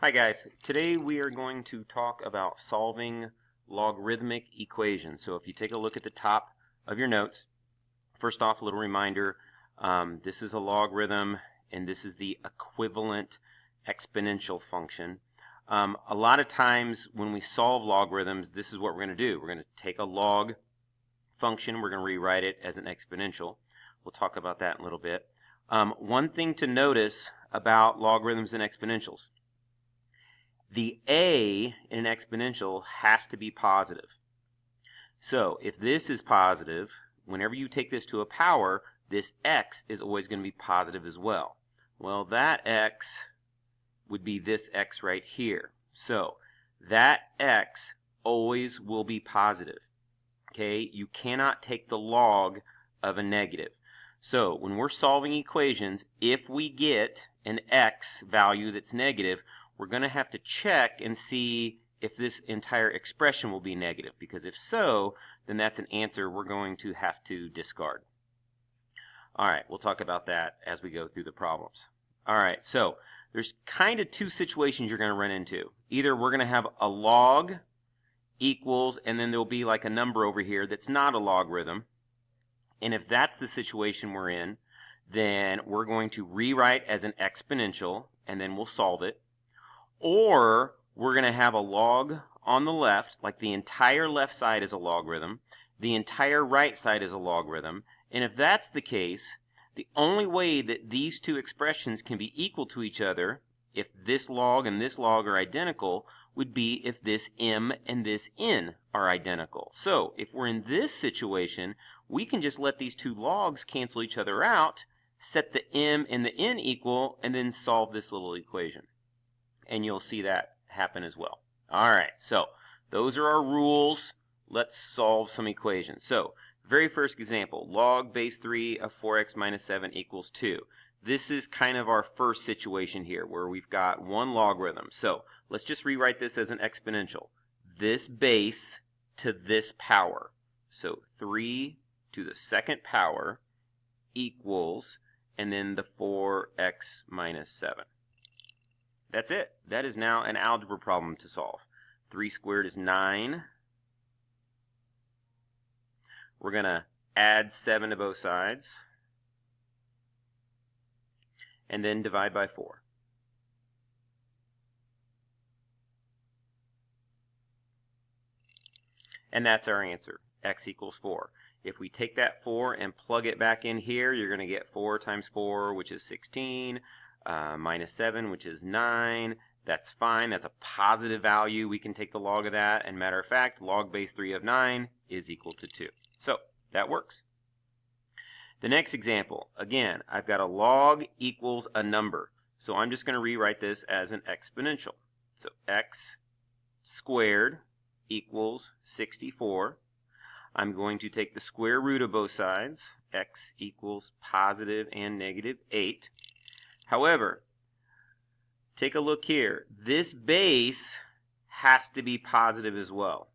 Hi guys, today we are going to talk about solving logarithmic equations. So if you take a look at the top of your notes, first off, a little reminder, this is a logarithm and this is the equivalent exponential function. A lot of times when we solve logarithms, this is what we're going to do. We're going to take a log function, we're going to rewrite it as an exponential. We'll talk about that in a little bit. One thing to notice about logarithms and exponentials. The a in an exponential has to be positive. So if this is positive, whenever you take this to a power, this x is always going to be positive as well. Well, that x would be this x right here. So that x always will be positive. Okay, you cannot take the log of a negative. So when we're solving equations, if we get an x value that's negative, we're going to have to check and see if this entire expression will be negative, because if so, then that's an answer we're going to have to discard. All right, we'll talk about that as we go through the problems. All right, so there's kind of two situations you're going to run into. Either we're going to have a log equals, and then there'll be like a number over here that's not a logarithm. And if that's the situation we're in, then we're going to rewrite as an exponential, and then we'll solve it. Or we're going to have a log on the left, like the entire left side is a logarithm, the entire right side is a logarithm, and if that's the case, the only way that these two expressions can be equal to each other, if this log and this log are identical, would be if this m and this n are identical. So if we're in this situation, we can just let these two logs cancel each other out, set the m and the n equal, and then solve this little equation. And you'll see that happen as well. All right, so those are our rules. Let's solve some equations. So very first example, log base 3 of 4x minus 7 equals 2. This is kind of our first situation here where we've got one logarithm. So let's just rewrite this as an exponential. This base to this power. So 3 to the second power equals, and then the 4x minus 7. That's it. That is now an algebra problem to solve. 3 squared is 9. We're going to add 7 to both sides. And then divide by 4. And that's our answer. X equals 4. If we take that 4 and plug it back in here, you're going to get 4 times 4, which is 16. Minus 7, which is 9. That's fine. That's a positive value. We can take the log of that. And matter of fact, log base 3 of 9 is equal to 2. So that works. The next example, again, I've got a log equals a number. So I'm just going to rewrite this as an exponential. So x squared equals 64. I'm going to take the square root of both sides. X equals positive and negative 8. However, take a look here. This base has to be positive as well.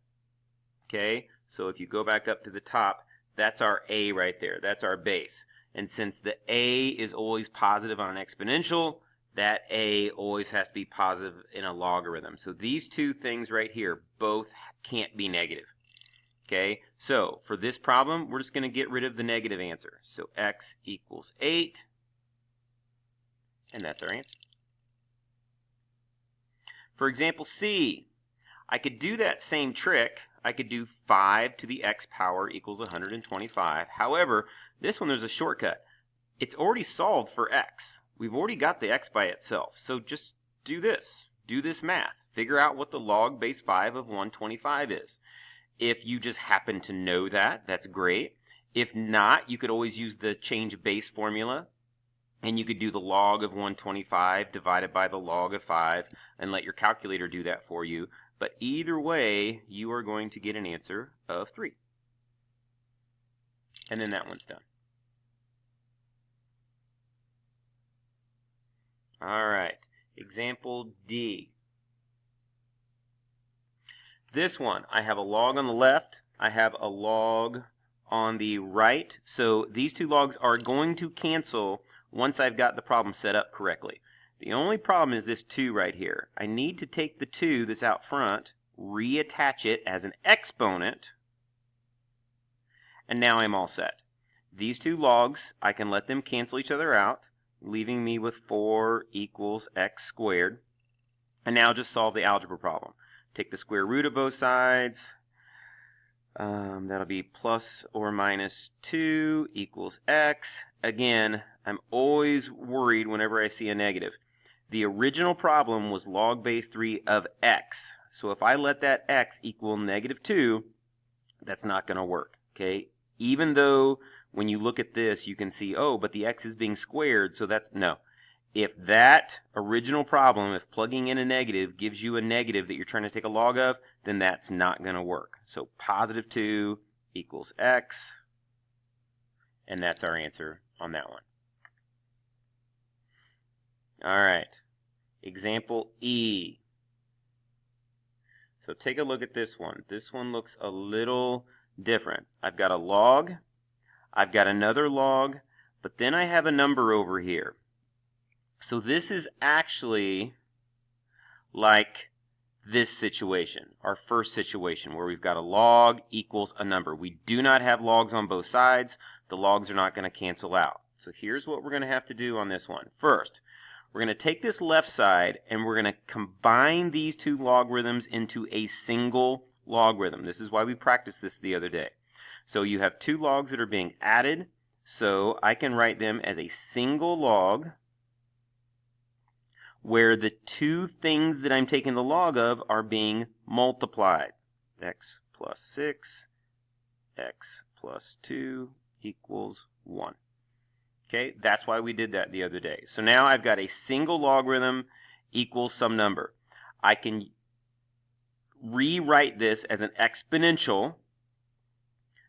Okay, so if you go back up to the top, that's our a right there. That's our base. And since the a is always positive on an exponential, that a always has to be positive in a logarithm. So these two things right here both can't be negative. Okay, so for this problem, we're just going to get rid of the negative answer. So x equals 8. And that's our answer. For example C, I could do that same trick. I could do 5 to the x power equals 125. However, this one there's a shortcut. It's already solved for x. We've already got the x by itself. So just do this. Do this math. Figure out what the log base 5 of 125 is. If you just happen to know that, that's great. If not, you could always use the change of base formula. And you could do the log of 125 divided by the log of 5 and let your calculator do that for you. But either way, you are going to get an answer of 3. And then that one's done. All right, example D. This one, I have a log on the left. I have a log on the right. So these two logs are going to cancel once I've got the problem set up correctly. The only problem is this 2 right here. I need to take the 2 that's out front, reattach it as an exponent, and now I'm all set. These two logs, I can let them cancel each other out, leaving me with 4 equals x squared. And now just solve the algebra problem. Take the square root of both sides. That'll be plus or minus 2 equals x. Again, I'm always worried whenever I see a negative. The original problem was log base 3 of x. So if I let that x equal negative 2, that's not going to work. Okay? Even though when you look at this, you can see, oh, but the x is being squared, so that's, no. If that original problem, if plugging in a negative gives you a negative that you're trying to take a log of, then that's not going to work. So positive 2 equals x, and that's our answer on that one. All right, example E. So take a look at this one. This one looks a little different. I've got a log, I've got another log, but then I have a number over here. So this is actually like this situation, our first situation, where we've got a log equals a number. We do not have logs on both sides. The logs are not going to cancel out. So here's what we're going to have to do on this one. First, we're going to take this left side and we're going to combine these two logarithms into a single logarithm. This is why we practiced this the other day. So you have two logs that are being added, so I can write them as a single log where the two things that I'm taking the log of are being multiplied. X plus 6, x plus 2 equals 1. Okay, that's why we did that the other day. So now I've got a single logarithm equals some number. I can rewrite this as an exponential,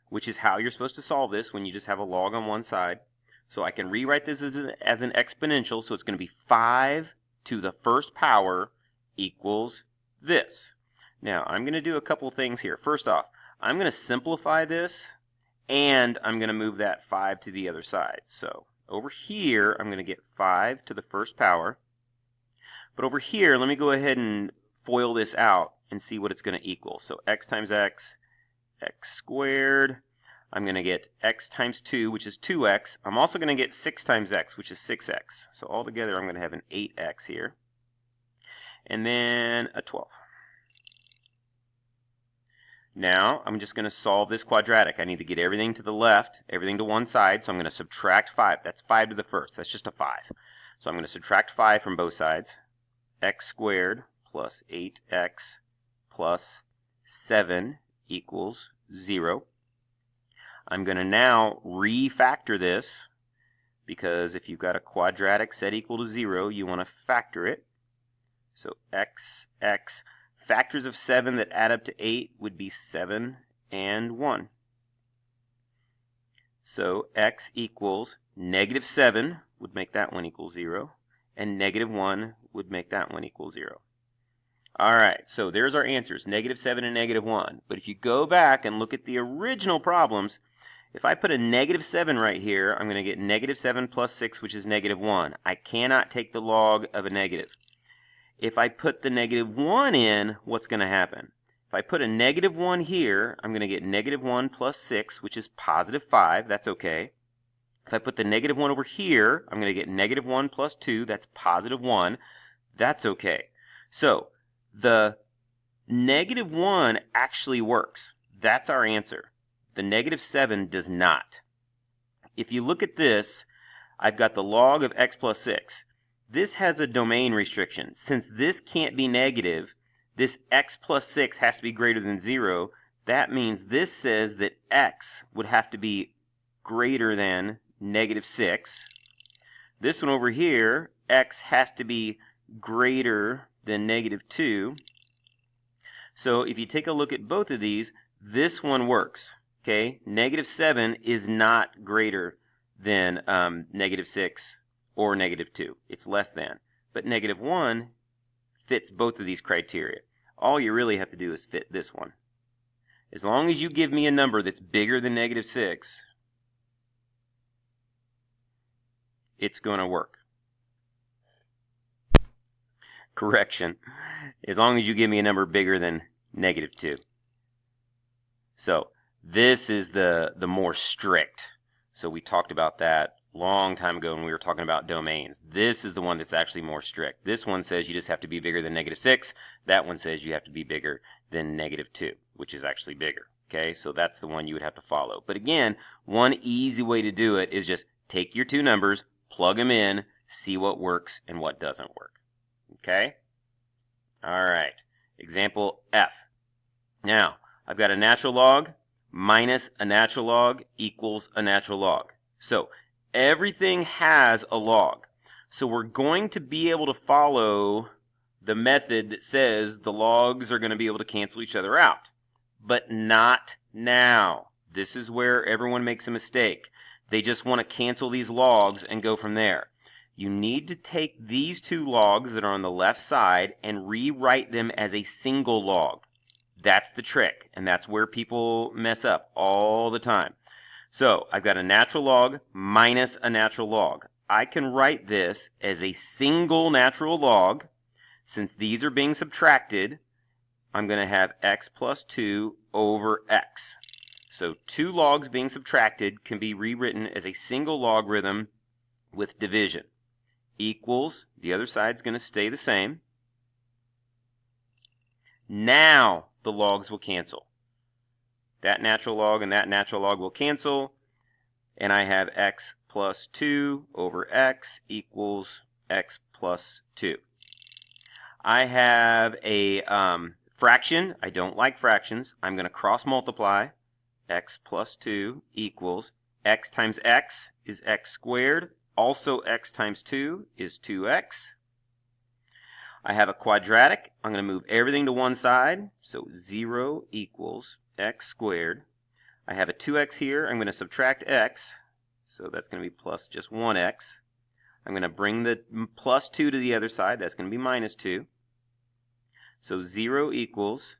which is how you're supposed to solve this when you just have a log on one side. So I can rewrite this as an exponential, so it's going to be 5 to the first power equals this. Now, I'm going to do a couple things here. First off, I'm going to simplify this, and I'm going to move that 5 to the other side. So over here, I'm going to get 5 to the first power. But over here, let me go ahead and FOIL this out and see what it's going to equal. So x times x, x squared. I'm going to get x times 2, which is 2x. I'm also going to get 6 times x, which is 6x. So altogether, I'm going to have an 8x here. And then a 12. Now, I'm just going to solve this quadratic. I need to get everything to the left, everything to one side. So I'm going to subtract 5. That's 5 to the first. That's just a 5. So I'm going to subtract 5 from both sides. X squared plus 8x plus 7 equals 0. I'm going to now refactor this, because if you've got a quadratic set equal to 0, you want to factor it. So x, factors of 7 that add up to 8 would be 7 and 1. So x equals negative 7 would make that one equal 0, and negative 1 would make that one equal 0. All right, so there's our answers, negative 7 and negative 1. But if you go back and look at the original problems, if I put a negative 7 right here, I'm going to get negative 7 plus 6, which is negative 1. I cannot take the log of a negative. If I put the negative 1 in, what's going to happen? If I put a negative 1 here, I'm going to get negative 1 plus 6, which is positive 5. That's okay. If I put the negative 1 over here, I'm going to get negative 1 plus 2. That's positive 1. That's okay. So the negative 1 actually works. That's our answer. The negative 7 does not. If you look at this, I've got the log of x plus 6. This has a domain restriction. Since this can't be negative, this x plus 6 has to be greater than 0. That means this says that x would have to be greater than negative 6. This one over here, x has to be greater than negative 2. So if you take a look at both of these, this one works. Okay, negative 7 is not greater than negative 6 or negative 2. It's less than. But negative 1 fits both of these criteria. All you really have to do is fit this one. As long as you give me a number that's bigger than negative 6, it's going to work. correction, as long as you give me a number bigger than -2. So this is the more strict. So we talked about that a long time ago when we were talking about domains. This is the one that's actually more strict. This one says you just have to be bigger than -6. That one says you have to be bigger than -2, which is actually bigger. Okay, so that's the one you would have to follow. But again, one easy way to do it is just take your two numbers, plug them in, see what works and what doesn't work. Okay? All right. Example F. Now, I've got a natural log minus a natural log equals a natural log. So everything has a log. So we're going to be able to follow the method that says the logs are going to be able to cancel each other out. But not now. This is where everyone makes a mistake. They just want to cancel these logs and go from there. You need to take these two logs that are on the left side and rewrite them as a single log. That's the trick, and that's where people mess up all the time. So I've got a natural log minus a natural log. I can write this as a single natural log. Since these are being subtracted, I'm going to have x plus 2 over x. So two logs being subtracted can be rewritten as a single logarithm with division. Equals, the other side's going to stay the same. Now the logs will cancel. That natural log and that natural log will cancel, and I have x plus 2 over x equals x plus 2. I have a fraction. I don't like fractions. I'm going to cross multiply. X plus 2 equals x times x is x squared. Also x times 2 is 2x. I have a quadratic. I'm going to move everything to one side. So 0 equals x squared. I have a 2x here. I'm going to subtract x. So that's going to be plus just 1x. I'm going to bring the plus 2 to the other side. That's going to be minus 2. So 0 equals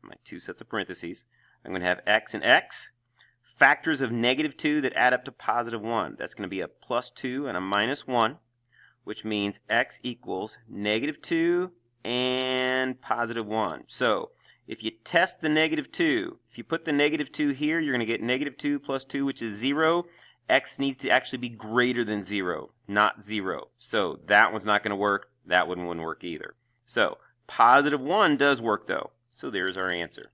my two sets of parentheses. I'm going to have x and x. Factors of -2 that add up to +1. That's going to be a plus 2 and a minus 1, which means x equals -2 and +1. So if you test the -2, if you put the -2 here, you're going to get -2 plus 2, which is 0. X needs to actually be greater than 0, not 0. So that one's not going to work. That one wouldn't work either. So +1 does work though. So there's our answer.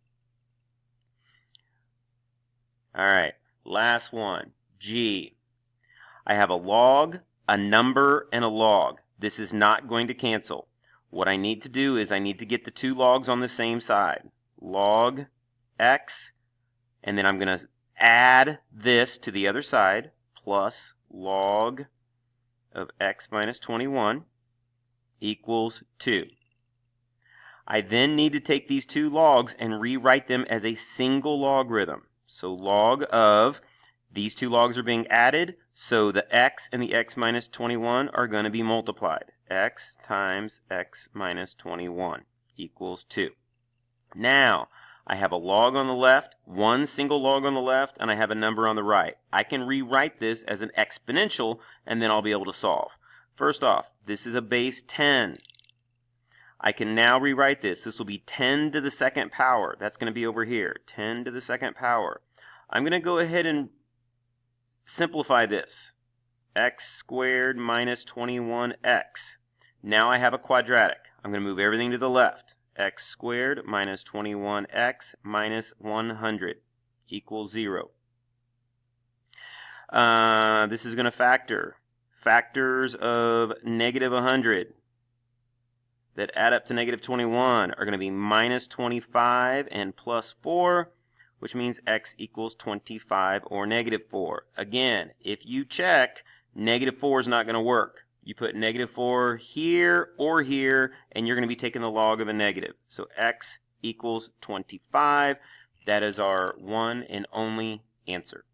All right, last one, G. I have a log, a number, and a log. This is not going to cancel. What I need to do is I need to get the two logs on the same side. Log x, and then I'm going to add this to the other side, plus log of x minus 21 equals 2. I then need to take these two logs and rewrite them as a single logarithm. So log of, these two logs are being added, so the x and the x minus 21 are going to be multiplied. X times x minus 21 equals 2. Now, I have a log on the left, one single log on the left, and I have a number on the right. I can rewrite this as an exponential, and then I'll be able to solve. First off, this is a base 10. I can now rewrite this. This will be 10 to the second power. That's going to be over here, 10 to the second power. I'm going to go ahead and simplify this. X squared minus 21x. Now I have a quadratic. I'm going to move everything to the left. X squared minus 21x minus 100 equals 0. This is going to factor. Factors of -100 that add up to -21 are going to be minus 25 and plus 4, which means x equals 25 or -4. Again, if you check, -4 is not going to work. You put -4 here or here, and you're going to be taking the log of a negative. So x equals 25. That is our one and only answer.